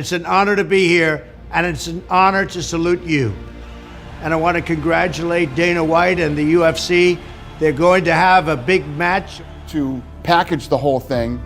It's an honor to be here, and it's an honor to salute you. And I want to congratulate Dana White and the UFC. They're going to have a big match. To package the whole thing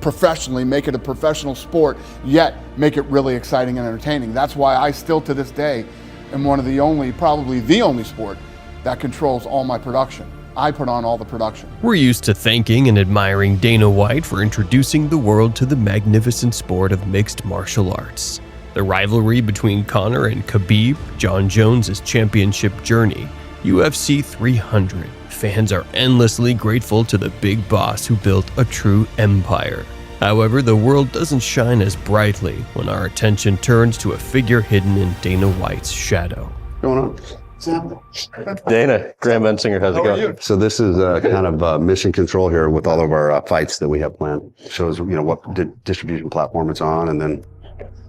professionally, make it a professional sport, yet make it really exciting and entertaining. That's why I still to this day am one of the only, probably the only sport that controls all my production. I put on all the production. We're used to thanking and admiring Dana White for introducing the world to the magnificent sport of mixed martial arts. The rivalry between Conor and Khabib, Jon Jones' championship journey, UFC 300. Fans are endlessly grateful to the big boss who built a true empire. However, the world doesn't shine as brightly when our attention turns to a figure hidden in Dana White's shadow. What's going on? Dana, Graham Bensinger, how's it going? So this is kind of mission control here with all of our fights that we have planned. Shows what distribution platform it's on, and then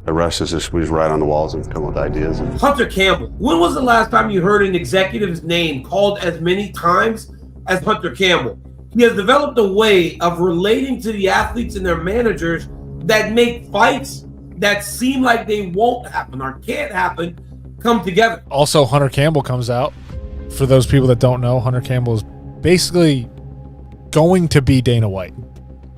the rest is just we just write on the walls and come up with ideas. Hunter Campbell. When was the last time you heard an executive's name called as many times as Hunter Campbell? He has developed a way of relating to the athletes and their managers that make fights that seem like they won't happen or can't happen come together. Also, Hunter Campbell comes out. For those people that don't know, Hunter Campbell is basically going to be Dana White.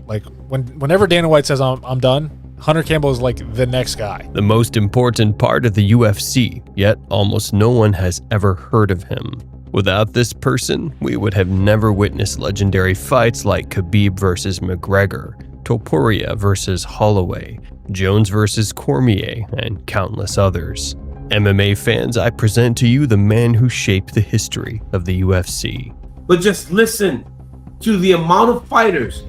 Like whenever Dana White says I'm done, Hunter Campbell is like the next guy. The most important part of the UFC, yet almost no one has ever heard of him. Without this person, we would have never witnessed legendary fights like Khabib versus McGregor, Topuria versus Holloway, Jones versus Cormier, and countless others. MMA fans, I present to you the man who shaped the history of the UFC. But just listen to the amount of fighters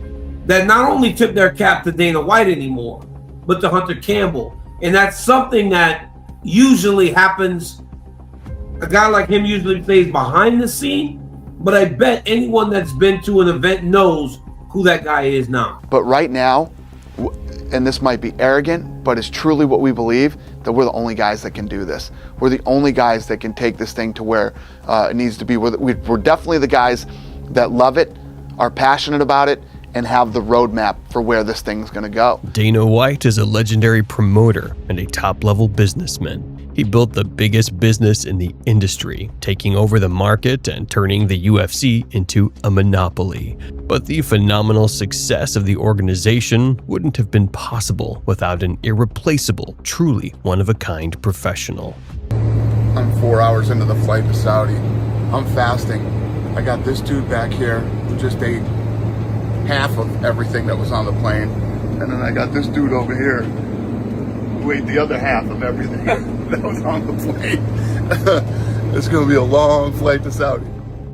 that not only tip their cap to Dana White anymore, but to Hunter Campbell. And that's something that usually happens. A guy like him usually stays behind the scene, but I bet anyone that's been to an event knows who that guy is now. But right now, and this might be arrogant, but it's truly what we believe, that we're the only guys that can do this. We're the only guys that can take this thing to where it needs to be. We're definitely the guys that love it, are passionate about it, and have the roadmap for where this thing's gonna go. Dana White is a legendary promoter and a top-level businessman. He built the biggest business in the industry, taking over the market and turning the UFC into a monopoly. But the phenomenal success of the organization wouldn't have been possible without an irreplaceable, truly one-of-a-kind professional. I'm 4 hours into the flight to Saudi. I'm fasting. I got this dude back here who just ate half of everything that was on the plane. And then I got this dude over here who ate the other half of everything that was on the plane. It's gonna be a long flight to Saudi.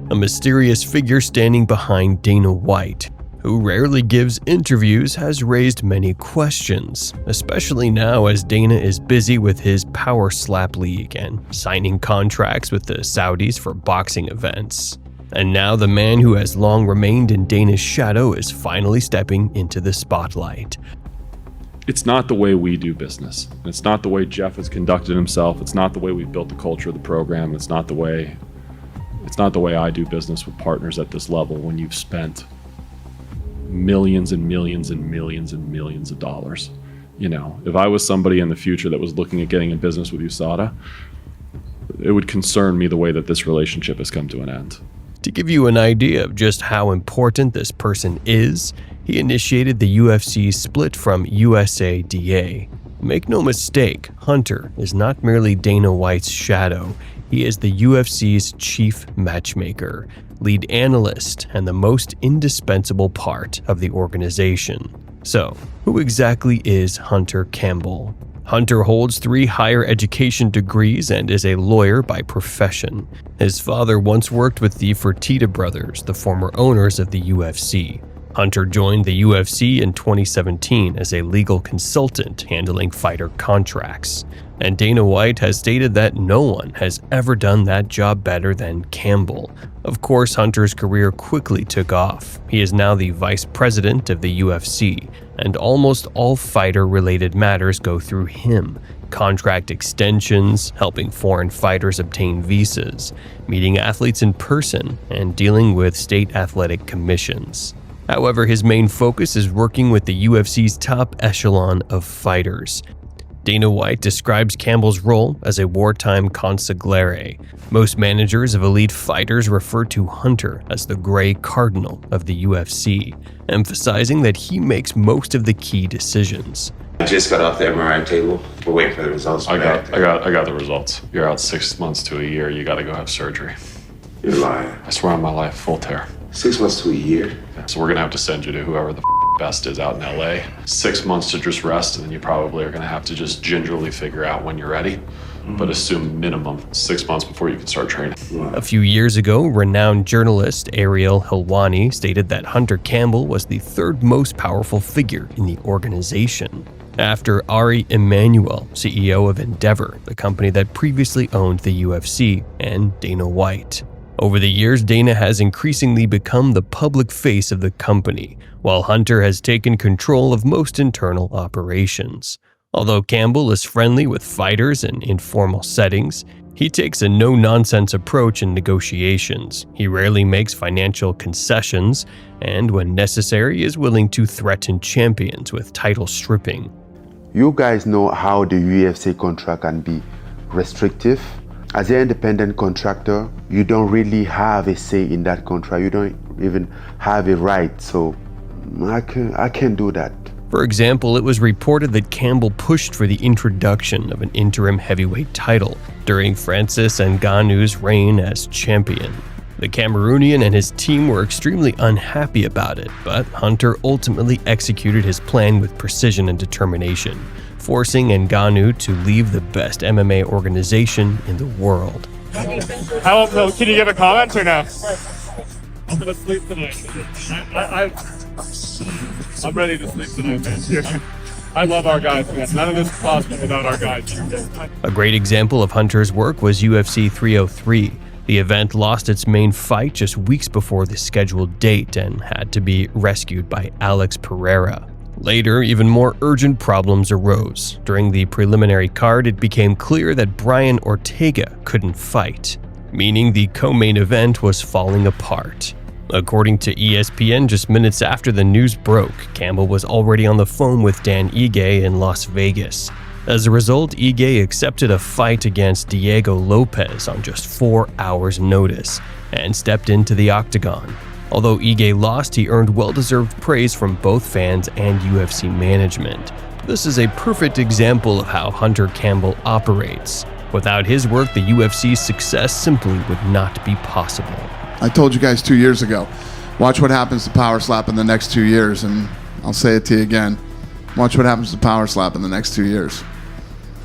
A mysterious figure standing behind Dana White, who rarely gives interviews, has raised many questions, especially now as Dana is busy with his Power Slap League and signing contracts with the Saudis for boxing events. And now the man who has long remained in Dana's shadow is finally stepping into the spotlight. It's not the way we do business. It's not the way Jeff has conducted himself. It's not the way we've built the culture of the program. It's not the way I do business with partners at this level when you've spent millions and millions and millions and millions of dollars. If I was somebody in the future that was looking at getting in business with USADA, it would concern me the way that this relationship has come to an end. To give you an idea of just how important this person is, he initiated the UFC's split from USADA. Make no mistake, Hunter is not merely Dana White's shadow. He is the UFC's chief matchmaker, lead analyst, and the most indispensable part of the organization. So, who exactly is Hunter Campbell? Hunter holds 3 higher education degrees and is a lawyer by profession. His father once worked with the Fertitta brothers, the former owners of the UFC. Hunter joined the UFC in 2017 as a legal consultant handling fighter contracts. And Dana White has stated that no one has ever done that job better than Campbell. Of course, Hunter's career quickly took off. He is now the vice president of the UFC, and almost all fighter-related matters go through him. Contract extensions, helping foreign fighters obtain visas, meeting athletes in person, and dealing with state athletic commissions. However, his main focus is working with the UFC's top echelon of fighters. Dana White describes Campbell's role as a wartime consigliere. Most managers of elite fighters refer to Hunter as the gray cardinal of the UFC, emphasizing that he makes most of the key decisions. I just got off the MRI table. We're waiting for the results. I got the results. You're out 6 months to a year. You got to go have surgery. You're lying. I swear on my life, full tear. 6 months to a year? So we're gonna have to send you to whoever the best is out in LA. 6 months to just rest, and then you probably are gonna have to just gingerly figure out when you're ready. But assume minimum 6 months before you can start training. A few years ago, renowned journalist Ariel Helwani stated that Hunter Campbell was the third most powerful figure in the organization, after Ari Emanuel, CEO of Endeavor, the company that previously owned the UFC, and Dana White. Over the years, Dana has increasingly become the public face of the company, while Hunter has taken control of most internal operations. Although Campbell is friendly with fighters in informal settings, he takes a no-nonsense approach in negotiations. He rarely makes financial concessions, and when necessary is willing to threaten champions with title stripping. You guys know how the UFC contract can be restrictive. As an independent contractor, you don't really have a say in that contract. You don't even have a right, so I can't do that. For example, it was reported that Campbell pushed for the introduction of an interim heavyweight title during Francis Ngannou's reign as champion. The Cameroonian and his team were extremely unhappy about it, but Hunter ultimately executed his plan with precision and determination, forcing Ngannou to leave the best MMA organization in the world. Can you give a comment or no? I'm gonna sleep tonight. I'm ready to sleep tonight, man. I love our guys, man. None of this is possible without our guys. A great example of Hunter's work was UFC 303. The event lost its main fight just weeks before the scheduled date and had to be rescued by Alex Pereira. Later, even more urgent problems arose. During the preliminary card, it became clear that Brian Ortega couldn't fight, meaning the co-main event was falling apart. According to ESPN, just minutes after the news broke, Campbell was already on the phone with Dan Ige in Las Vegas. As a result, Ige accepted a fight against Diego Lopez on just 4 hours' notice and stepped into the octagon. Although Ige lost, he earned well-deserved praise from both fans and UFC management. This is a perfect example of how Hunter Campbell operates. Without his work, the UFC's success simply would not be possible. I told you guys 2 years ago, watch what happens to Power Slap in the next 2 years, and I'll say it to you again. Watch what happens to Power Slap in the next 2 years.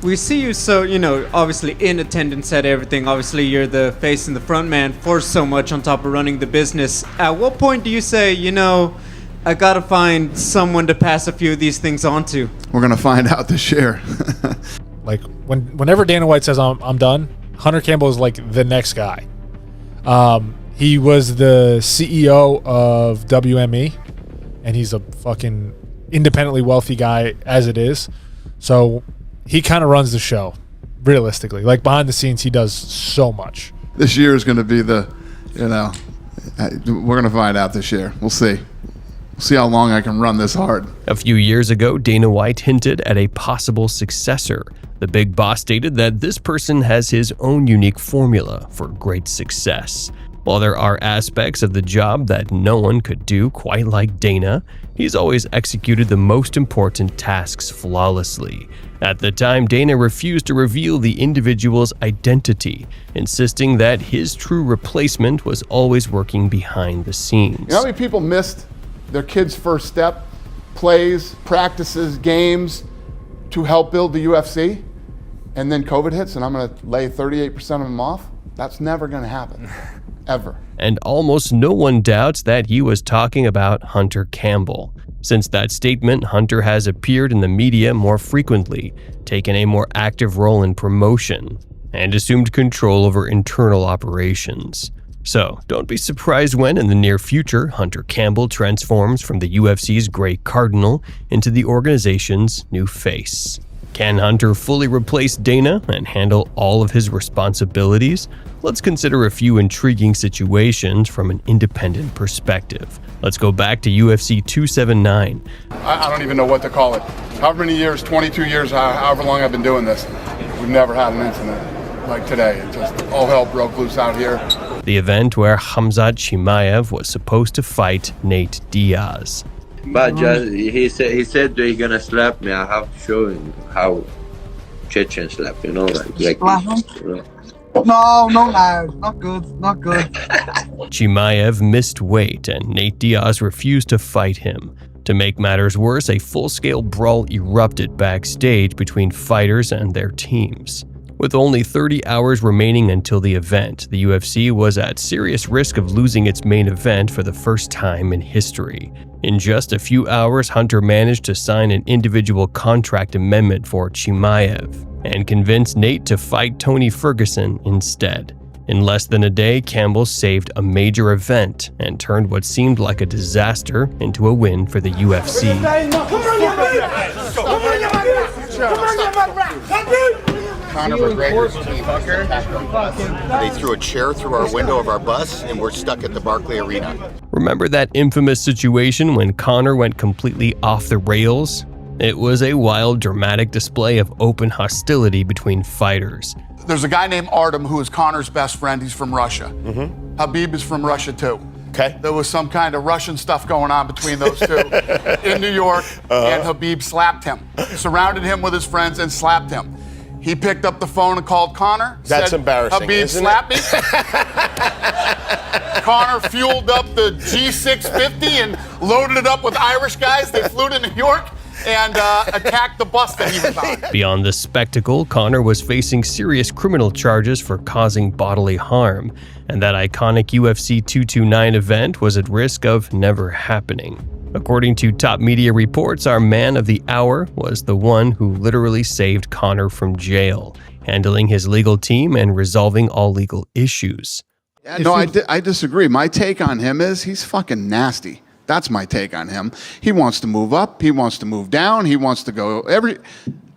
We see you so, obviously in attendance at everything. Obviously, you're the face and the front man for so much on top of running the business. At what point do you say, I gotta find someone to pass a few of these things on to? We're gonna find out this year. Like, whenever Dana White says I'm done, Hunter Campbell is like the next guy. He was the CEO of WME, and he's a fucking independently wealthy guy as it is. So he kind of runs the show, realistically. Like, behind the scenes, he does so much. This year is going to be we're going to find out this year. We'll see. We'll see how long I can run this hard. A few years ago, Dana White hinted at a possible successor. The big boss stated that this person has his own unique formula for great success. While there are aspects of the job that no one could do quite like Dana, he's always executed the most important tasks flawlessly. At the time, Dana refused to reveal the individual's identity, insisting that his true replacement was always working behind the scenes. You know how many people missed their kid's first step, plays, practices, games to help build the UFC? And then COVID hits and I'm going to lay 38% of them off? That's never going to happen. Ever. And almost no one doubts that he was talking about Hunter Campbell. Since that statement, Hunter has appeared in the media more frequently, taken a more active role in promotion, and assumed control over internal operations. So, don't be surprised when, in the near future, Hunter Campbell transforms from the UFC's Gray Cardinal into the organization's new face. Can Hunter fully replace Dana and handle all of his responsibilities? Let's consider a few intriguing situations from an independent perspective. Let's go back to UFC 279. I don't even know what to call it. However many years, 22 years, however long I've been doing this, we've never had an incident like today. It just all hell broke loose out here. The event where Khamzat Chimaev was supposed to fight Nate Diaz. But just, he said that he's gonna slap me. I have to show him how Chechen slap, you know, like this, you know. No, not good. Chimaev missed weight and Nate Diaz refused to fight him. To make matters worse, a full-scale brawl erupted backstage between fighters and their teams. With only 30 hours remaining until the event, the UFC was at serious risk of losing its main event for the first time in history. In just a few hours, Hunter managed to sign an individual contract amendment for Chimaev and convinced Nate to fight Tony Ferguson instead. In less than a day, Campbell saved a major event and turned what seemed like a disaster into a win for the UFC. Conor McGregor's team. They threw a chair through our window of our bus and we're stuck at the Barclay Arena. Remember that infamous situation when Conor went completely off the rails? It was a wild, dramatic display of open hostility between fighters. There's a guy named Artem who is Conor's best friend. He's from Russia. Khabib is from Russia too. Okay. There was some kind of Russian stuff going on between those two in New York, and Khabib slapped him. Surrounded him with his friends and slapped him. He picked up the phone and called Conor. That's embarrassing, Khabib isn't slapped me. Conor fueled up the G650 and loaded it up with Irish guys. They flew to New York and attacked the bus that he was on. Beyond the spectacle, Conor was facing serious criminal charges for causing bodily harm, and that iconic UFC 229 event was at risk of never happening. According to top media reports, our man of the hour was the one who literally saved Conor from jail, handling his legal team and resolving all legal issues. No, I disagree. My take on him is he's fucking nasty. That's my take on him. He wants to move up. He wants to move down. He wants to go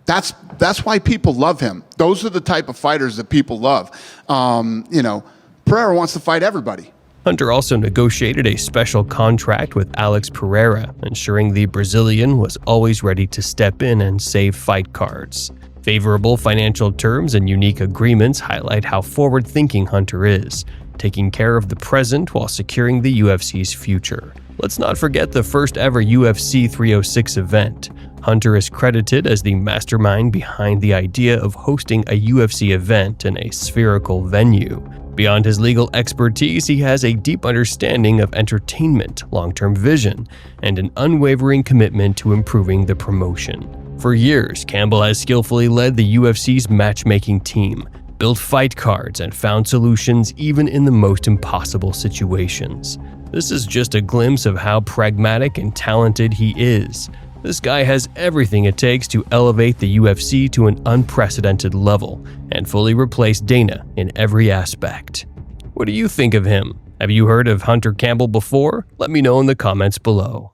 That's why people love him. Those are the type of fighters that people love. Pereira wants to fight everybody. Hunter also negotiated a special contract with Alex Pereira, ensuring the Brazilian was always ready to step in and save fight cards. Favorable financial terms and unique agreements highlight how forward-thinking Hunter is, taking care of the present while securing the UFC's future. Let's not forget the first ever UFC 306 event. Hunter is credited as the mastermind behind the idea of hosting a UFC event in a spherical venue. Beyond his legal expertise, he has a deep understanding of entertainment, long-term vision, and an unwavering commitment to improving the promotion. For years, Campbell has skillfully led the UFC's matchmaking team, built fight cards, and found solutions even in the most impossible situations. This is just a glimpse of how pragmatic and talented he is. This guy has everything it takes to elevate the UFC to an unprecedented level and fully replace Dana in every aspect. What do you think of him? Have you heard of Hunter Campbell before? Let me know in the comments below.